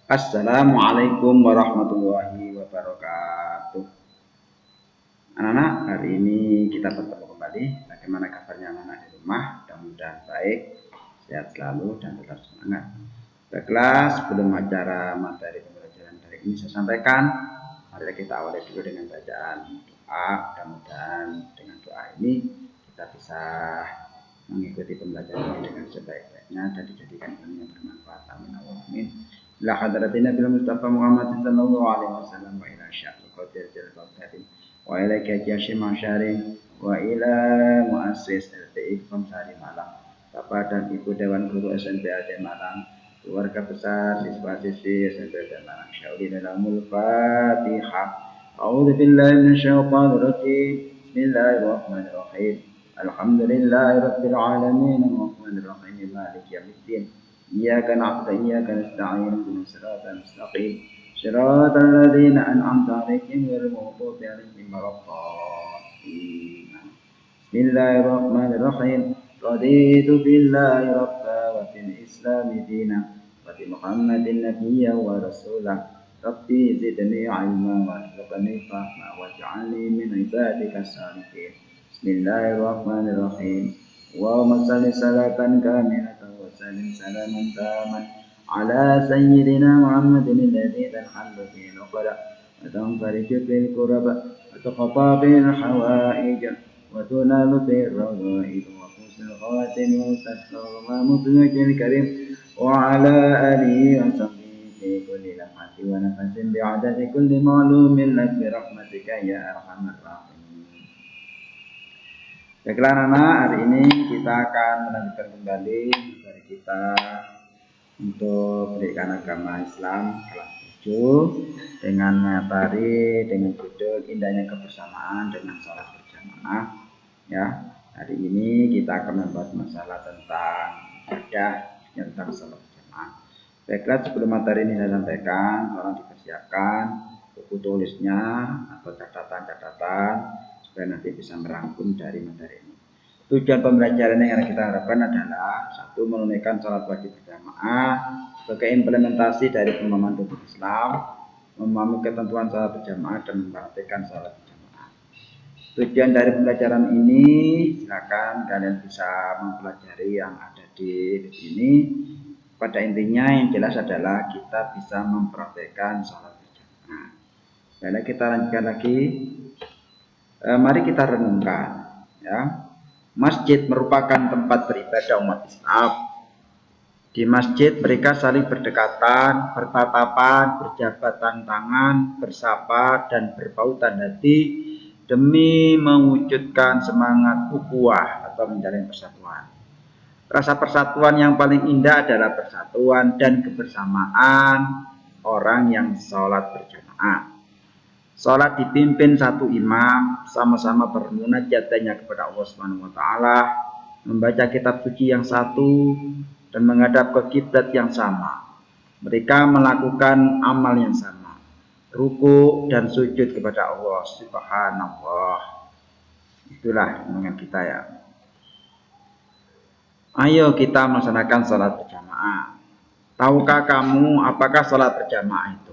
Assalamualaikum warahmatullahi wabarakatuh. Anak-anak, hari ini kita bertemu kembali. Bagaimana kabarnya anak-anak di rumah? Mudah-mudahan baik, sehat selalu, dan tetap semangat. Baiklah, sebelum acara materi pembelajaran hari ini saya sampaikan, mari kita awali dulu dengan bacaan doa. Mudah-mudahan dengan doa ini kita bisa mengikuti pembelajaran ini dengan sebaik-baiknya dan dijadikan ilmu yang bermanfaat. Amin. إلى حضرة النبي المصطفى محمد صلى الله عليه وسلم وإلى شيخ القدير البغدادي وإلى كجاش معشارين وإلى مؤسس LTI Komsari Malang, Bapak dan Ibu Dewan Guru SMP AD Malang, keluarga besar siswa-siswi SMP AD Malang. Syaurin dalamul Fatihah. A'udzu billahi minasyaitonir rajim. Bismillahirrahmanirrahim. Alhamdulillahirabbil alamin arrahmanir rahim maliki yaumiddin. إياك نعبد وإياك نستعين اهدنا الصراط المستقيم صراط الذين أنعمت عليهم غير المغضوب عليهم ولا الضالين. بسم الله الرحمن الرحيم. رضيت بالله ربا وبالإسلام دينا وبمحمد نبيا ورسولا ربي زدني علما وارزقني فهما واجعلني من عبادك الصالحين. بسم الله الرحمن الرحيم. اللهم صل صلاة كاملة وسلم سلاما تاما على سيدنا محمد الذي تنحل به العقد وتنفرج به الكرب وتقطع به الحوائج وتنال به الرغائب وحسن الخاتم وتستغفر بوجه الكريم وعلى آله وصحبه في كل لمحة ونفس بعدد كل معلوم لك برحمتك يا أرحم الراحمين. Baiklah anak-anak, hari ini kita akan melanjutkan kembali dari kita untuk pendidikan agama Islam kelas 7 dengan materi dengan judul Indahnya Kebersamaan dengan Salat Berjamaah. Ya, hari ini kita akan membahas masalah tentang ibadah tentang salat berjamaah. Baiklah, sebelum materi ini saya sampaikan, tolong dipersiapkan buku tulisnya atau catatan-catatan supaya nanti bisa merangkum dari materi ini. Tujuan pembelajaran yang kita harapkan adalah satu, menunaikan salat wajib berjamaah sebagai implementasi dari pemahaman hukum Islam, memahami ketentuan salat berjamaah dan mempraktikkan salat berjamaah. Tujuan dari pembelajaran ini, silakan kalian bisa mempelajari yang ada di sini. Pada intinya yang jelas adalah kita bisa mempraktikkan salat berjamaah. Baiklah, kita lanjutkan lagi. Mari kita renungkan, ya. Masjid merupakan tempat beribadah umat Islam. Di masjid mereka saling berdekatan, bertatapan, berjabatan tangan, bersapa dan berbautan hati demi mewujudkan semangat ukhuwah atau menjalin persatuan. Rasa persatuan yang paling indah adalah persatuan dan kebersamaan orang yang sholat berjamaah. Salat dipimpin satu imam, sama-sama bermunajatnya kepada Allah Subhanahu wa taala, membaca kitab suci yang satu dan menghadap ke kiblat yang sama. Mereka melakukan amal yang sama, ruku dan sujud kepada Allah Subhanallah. Itulah dengan kita ya. Ayo kita melaksanakan salat berjamaah. Tahukah kamu apakah salat berjamaah itu?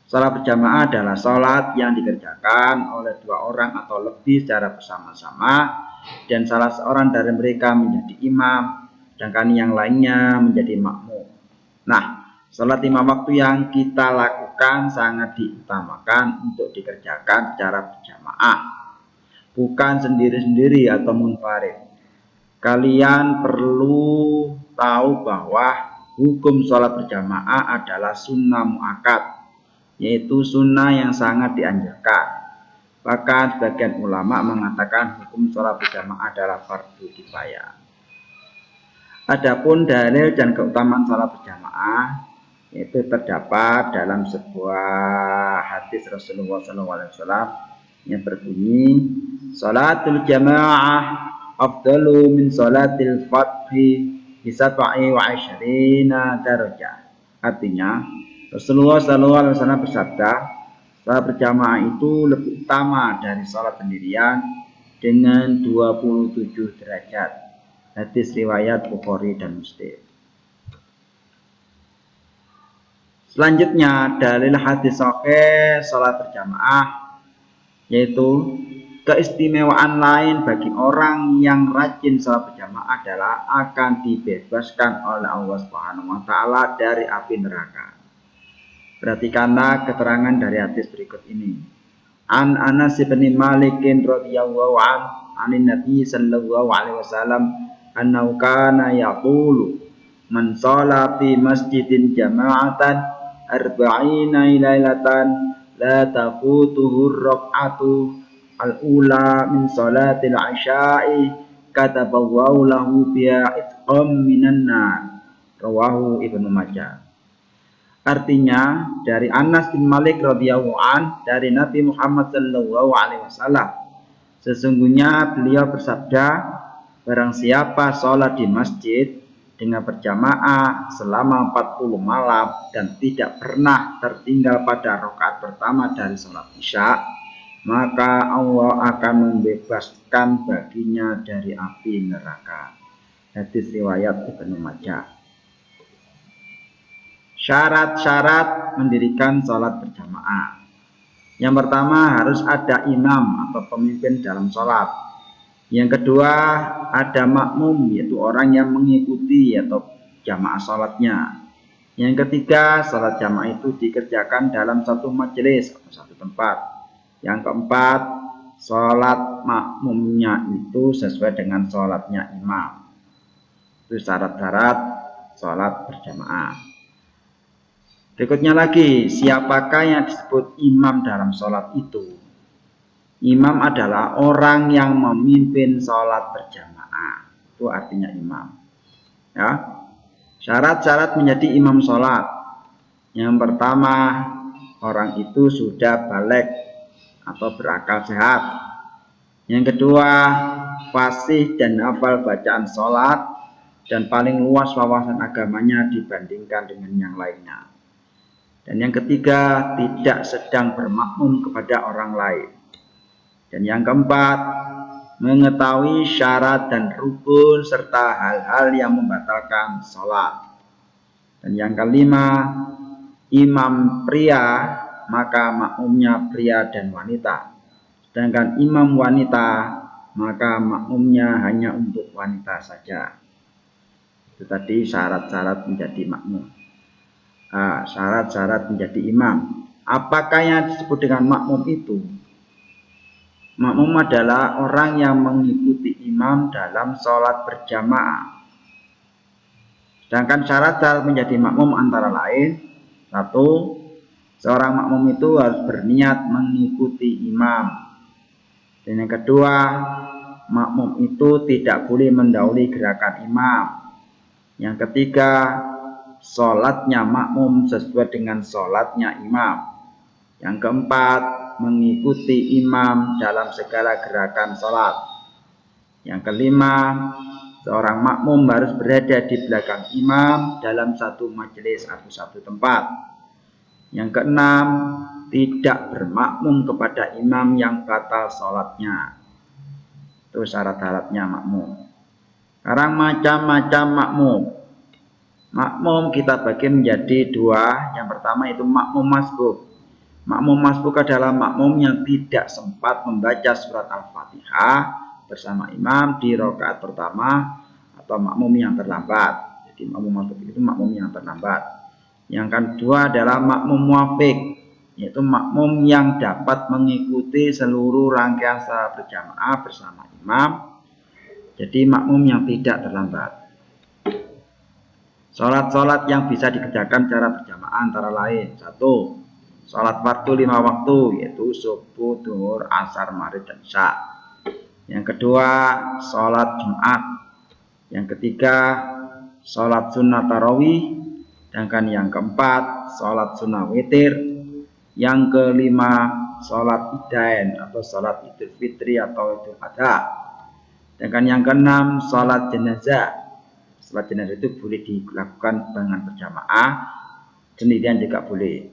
Salat berjamaah adalah salat yang dikerjakan oleh dua orang atau lebih secara bersama-sama dan salah seorang dari mereka menjadi imam, sedangkan yang lainnya menjadi makmum. Nah, salat lima waktu yang kita lakukan sangat diutamakan untuk dikerjakan secara berjamaah, bukan sendiri-sendiri atau munfarid. Kalian perlu tahu bahwa hukum salat berjamaah adalah sunnah muakkad, yaitu sunnah yang sangat dianjurkan. Bahkan sebagian ulama mengatakan hukum sholat berjamaah adalah fardu kifayah. Adapun dalil dan keutamaan sholat berjamaah itu terdapat dalam sebuah hadis Rasulullah SAW yang berbunyi, sholatul jamaah afdalu min sholatil fadhi bisab'i wa isyrina darajah. Artinya, Rasulullah SAW bersabda, salat berjamaah itu lebih utama dari salat sendirian dengan 27 derajat. Hadis riwayat Bukhari dan Muslim. Selanjutnya dalil hadis sahih salat berjamaah, yaitu keistimewaan lain bagi orang yang rajin salat berjamaah adalah akan dibebaskan oleh Allah Subhanahu wa taala dari api neraka. Perhatikanlah keterangan dari hadis berikut ini. An Anas bin Malik radhiyallahu anin Nabi sallallahu alaihi wasallam annahu kana yaqulu man shalla fi masjidin jama'atan arba'ina lailatan la tafutuhu rak'atu al-ula min salatil isya'i kataballahu lahu biha itqam minan nar. Rawahu Ibnu Majah. Artinya dari Anas bin Malik radhiyallahu an dari Nabi Muhammad sallallahu alaihi wasallam, sesungguhnya beliau bersabda, barang siapa sholat di masjid dengan berjamaah selama 40 malam dan tidak pernah tertinggal pada rakaat pertama dari sholat isya, maka Allah akan membebaskan baginya dari api neraka. Hadis riwayat Ibnu Majah. Syarat-syarat mendirikan sholat berjamaah. Yang pertama harus ada imam atau pemimpin dalam sholat. Yang kedua ada makmum, yaitu orang yang mengikuti atau jamaah sholatnya. Yang ketiga sholat jamaah itu dikerjakan dalam satu majelis atau satu tempat. Yang keempat sholat makmumnya itu sesuai dengan sholatnya imam. Itu syarat-syarat sholat berjamaah. Berikutnya lagi, siapakah yang disebut imam dalam sholat itu? Imam adalah orang yang memimpin sholat berjamaah. Itu artinya imam. Ya. Syarat-syarat menjadi imam sholat. Yang pertama, orang itu sudah balik atau berakal sehat. Yang kedua, fasih dan hafal bacaan sholat dan paling luas wawasan agamanya dibandingkan dengan yang lainnya. Dan yang ketiga, tidak sedang bermakmum kepada orang lain. Dan yang keempat, mengetahui syarat dan rukun serta hal-hal yang membatalkan sholat. Dan yang kelima, imam pria, maka makmumnya pria dan wanita. Sedangkan imam wanita, maka makmumnya hanya untuk wanita saja. Itu tadi syarat-syarat menjadi makmum. Syarat-syarat menjadi imam. Apakah yang disebut dengan makmum itu? Makmum adalah orang yang mengikuti imam dalam sholat berjamaah. Sedangkan syarat-syarat menjadi makmum antara lain, satu, seorang makmum itu harus berniat mengikuti imam. Dan yang kedua, makmum itu tidak boleh mendahului gerakan imam. Yang ketiga, sholatnya makmum sesuai dengan sholatnya imam. Yang keempat, mengikuti imam dalam segala gerakan sholat. Yang kelima, seorang makmum harus berada di belakang imam dalam satu majelis atau satu tempat. Yang keenam, tidak bermakmum kepada imam yang batal sholatnya. Itu syarat-syaratnya makmum. Sekarang macam-macam makmum. Makmum kita bagi menjadi dua. Yang pertama itu makmum masbuk. Makmum masbuk adalah makmum yang tidak sempat membaca surat Al-Fatihah bersama imam di rakaat pertama atau makmum yang terlambat. Jadi makmum masbuk itu makmum yang terlambat. Yang kedua adalah makmum muwafiq, yaitu makmum yang dapat mengikuti seluruh rangkaian salat berjamaah bersama imam. Jadi makmum yang tidak terlambat. Sholat-sholat yang bisa dikerjakan secara berjamaah antara lain, satu, sholat fardu 5 waktu, yaitu subuh, zuhur, asar, maghrib, dan isya. Yang kedua, sholat Jumat. Yang ketiga, sholat sunnah tarawih. Sedangkan yang keempat, sholat sunnah witir. Yang kelima, sholat idain atau sholat idul fitri atau idul adha. Sedangkan yang keenam, sholat jenazah. Sholat jenazah itu boleh dilakukan dengan berjamaah, sendirian juga boleh.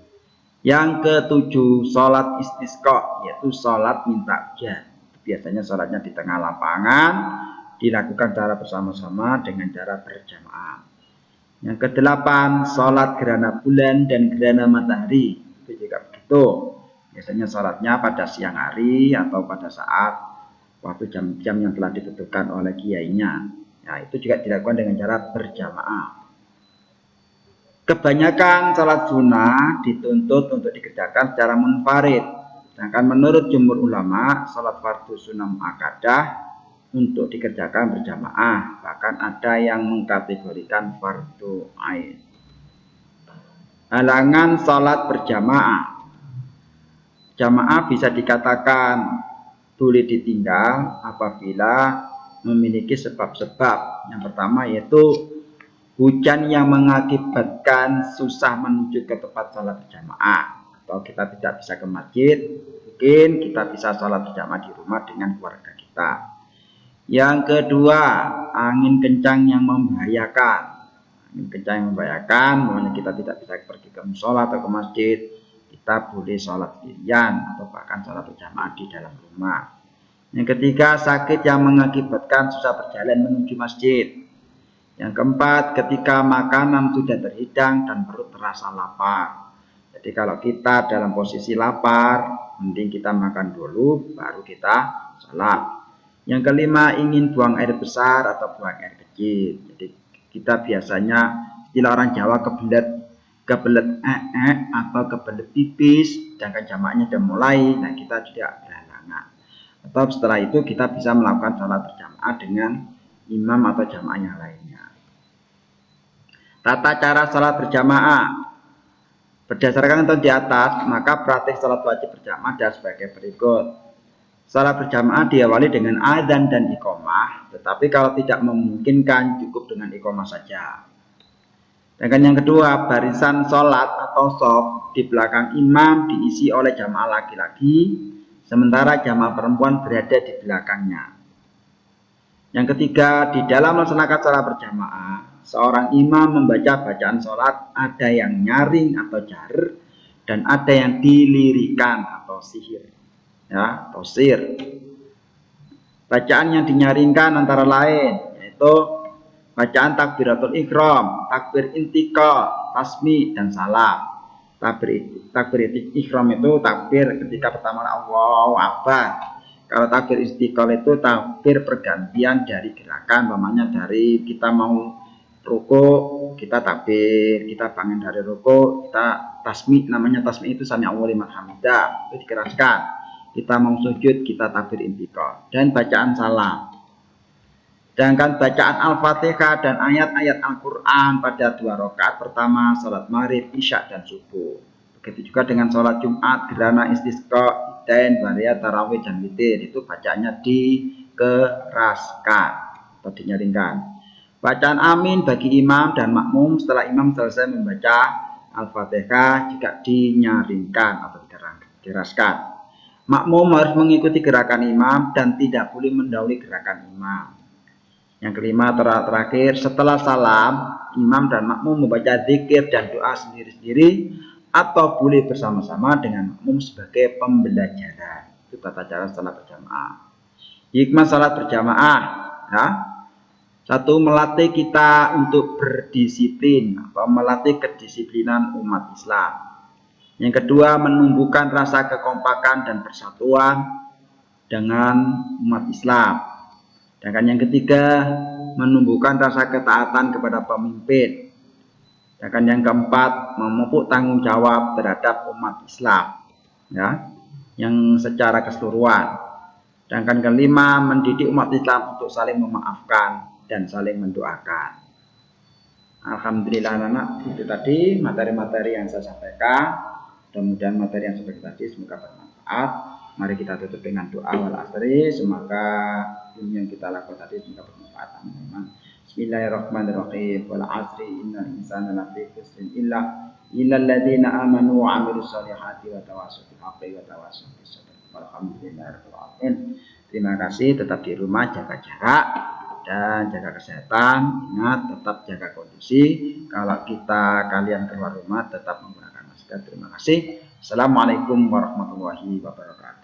Yang ketujuh, sholat istisqa, yaitu sholat minta hujan. Biasanya sholatnya di tengah lapangan, dilakukan secara bersama-sama dengan cara berjamaah. Yang kedelapan, sholat gerhana bulan dan gerhana matahari. Itu juga begitu. Biasanya sholatnya pada siang hari atau pada saat waktu jam-jam yang telah ditentukan oleh kiainya. Nah, itu juga dilakukan dengan cara berjamaah. Kebanyakan sholat sunnah dituntut untuk dikerjakan secara munfarid. Sedangkan menurut jumhur ulama, sholat fardu sunnah muakkadah untuk dikerjakan berjamaah. Bahkan ada yang mengkategorikan fardu ain. Halangan sholat berjamaah. Jamaah bisa dikatakan boleh ditinggal apabila memiliki sebab-sebab. Yang pertama yaitu hujan yang mengakibatkan susah menuju ke tempat sholat berjamaah, atau kita tidak bisa ke masjid, mungkin kita bisa sholat berjamaah di rumah dengan keluarga kita. Yang kedua, angin kencang yang membahayakan. Angin kencang yang membahayakan, makanya kita tidak bisa pergi ke musola atau ke masjid, kita boleh sholat sendirian atau bahkan sholat berjamaah di dalam rumah. Yang ketiga, sakit yang mengakibatkan susah berjalan menuju masjid. Yang keempat, ketika makanan sudah terhidang dan perut terasa lapar. Jadi kalau kita dalam posisi lapar, mending kita makan dulu, baru kita sholat. Yang kelima, ingin buang air besar atau buang air kecil. Jadi kita biasanya istilah orang Jawa kebelet atau kebelet pipis, sedangkan jamaknya sudah mulai, nah kita juga berhalangan. Atau setelah itu kita bisa melakukan sholat berjamaah dengan imam atau jamaah yang lainnya. Tata cara sholat berjamaah berdasarkan contoh di atas, maka praktik sholat wajib berjamaah adalah sebagai berikut. Sholat berjamaah diawali dengan adzan dan iqomah, tetapi kalau tidak memungkinkan cukup dengan iqomah saja. Dan yang kedua, barisan sholat atau shaf di belakang imam diisi oleh jamaah laki-laki, sementara jamaah perempuan berada di belakangnya. Yang ketiga, di dalam melaksanakan sholat berjamaah, seorang imam membaca bacaan sholat ada yang nyaring atau jar, dan ada yang dilirikan atau sihir, ya, atau sir. Bacaan yang dinyaringkan antara lain yaitu bacaan takbiratul ihram, takbir intiqal, tasmi, dan salam. Takbir ihram itu takbir ketika pertama Allahu Akbar. Kalau takbir istiqal itu takbir pergantian dari gerakan, namanya dari kita mau ruku, kita takbir, kita bangun dari ruku, kita tasmi, namanya tasmi itu sami Allahu liman hamidah, itu dikeraskan. Kita mau sujud, kita takbir intiqal, dan bacaan salam. Sedangkan bacaan Al-Fatihah dan ayat-ayat Al-Quran pada 2 rakaat pertama sholat maghrib, isya, dan subuh. Begitu juga dengan sholat Jumat, gerhana istisqa, dan waria, tarawih, dan witir. Itu bacaannya dikeraskan atau dinyaringkan. Bacaan amin bagi imam dan makmum setelah imam selesai membaca Al-Fatihah juga dinyaringkan atau dikeraskan. Makmum harus mengikuti gerakan imam dan tidak boleh mendahului gerakan imam. Yang kelima, terakhir, setelah salam, imam dan makmum membaca zikir dan doa sendiri-sendiri atau boleh bersama-sama dengan makmum sebagai pembelajaran. Itu tata cara salat berjamaah. Hikmah salat berjamaah, ya. Satu, melatih kita untuk berdisiplin atau melatih kedisiplinan umat Islam. Yang kedua, menumbuhkan rasa kekompakan dan persatuan dengan umat Islam. Dan yang ketiga, menumbuhkan rasa ketaatan kepada pemimpin. Dan yang keempat, memupuk tanggung jawab terhadap umat Islam, ya, yang secara keseluruhan. Dan kelima, mendidik umat Islam untuk saling memaafkan dan saling mendoakan. Alhamdulillah, anak, itu tadi materi-materi yang saya sampaikan. Mudah-mudahan materi yang seperti tadi semoga bermanfaat. Mari kita tutup dengan doa wal asri. Semoga ilmu yang kita lakukan tadi semoga bermanfaat. Amin. Bismillahirrahmanirrahim. Wal asri innal insana lafi khusrin illa alladziina amanu wa 'amilus shalihati wa tawassaw bil haqqi wa tawassaw bis sabr. Walhamdulillahirabbil alamin. Terima kasih, tetap di rumah, jaga jarak dan jaga kesehatan. Ingat, tetap jaga kondisi. Kalau kalian keluar rumah tetap menggunakan masker. Terima kasih. Assalamualaikum warahmatullahi wabarakatuh.